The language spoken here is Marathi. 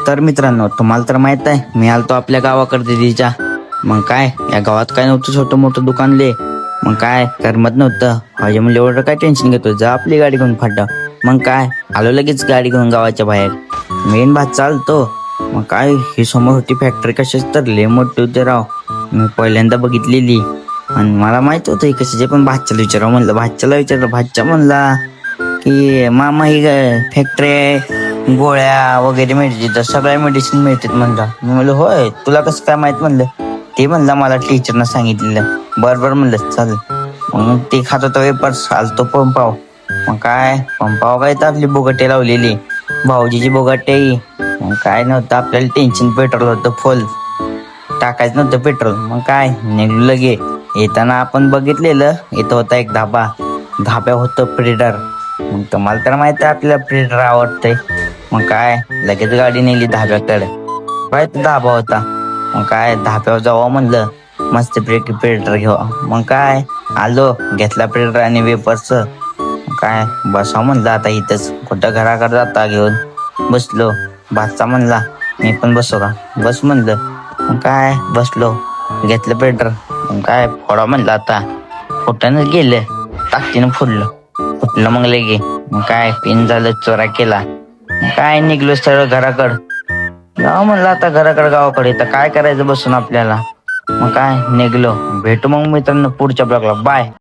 तर मित्रांनो, तुम्हाला तर माहित आहे मी आलतो आपल्या गावाकडे दिदीच्या. मग काय या गावात काय नव्हतं, छोटं मोठं दुकानले. मग काय करमत नव्हतं. हजे म्हणलं एवढं काय टेन्शन घेतो, जा आपली गाडी घेऊन फाटा. मग काय आलो लगेच गाडी घेऊन गावाच्या बाहेर. मेन भात चालतो. मग काय ही समोर होती फॅक्टरी, कशाच तर लय मोठी होते राव. मी पहिल्यांदा बघितलेली आणि मला माहित होतं ही कशाचे, पण भाच्याला विचारावं म्हणलं. भाच्याला विचारलं, भाच्या म्हणला की मामा ही फॅक्टरी आहे, गोळ्या वगैरे मिळते तर सगळ्या मेडिसिन मिळतात म्हणलं. मी म्हणलं होय, तुला कसं काय माहित म्हणलं. ते म्हणलं मला टीचरनं सांगितलेलं. बरं म्हणलं चालेल. मग ते खात होतं वेपर्स, आलतो पंपाव. मग काय पंपाव काय तर आपली बोगटे लावलेली, भाऊजीची बोगटे. मग काय नव्हतं आपल्याला टेन्शन, पेट्रोल होतं फुल, टाकायचं नव्हतं पेट्रोल. मग काय निघलो लगे. येताना आपण बघितलेलं, इथं होता एक धाबा, धाब्या होतं प्रेडर. मग तुम्हाला तर माहिती आहे आपल्याला प्रेडर आवडतंय. मग काय लगेच गाडी नेली धाब्याकडे. काय तो धाबा होता. मग काय धाब्यावर जावं म्हणलं, मस्त ब्रेक प्रेडर घेऊ. मग काय आलो, घेतला प्रेडर आणि वेपर्स. काय बसाव म्हणलं आता इथंच, कुठं घराकडे जाता घेऊन. बसलो. भाचा म्हणला मी पण बसू का, बस म्हणलं. मग काय बसलो, घेतलं प्रेडर. मग काय फोडा म्हणलं आता. फुटानच गेलं, ताकदीनं फुटलं मग लगे. मग काय पिन झालं, चोरा केला. काय निघलो सरळ घराकडं. जाऊ म्हणलं आता घराकडे, गावाकडे तर काय करायचं बसून आपल्याला. मग काय निघलो. भेटू मग मित्रांनो पुढच्या ब्लॉगला. बाय.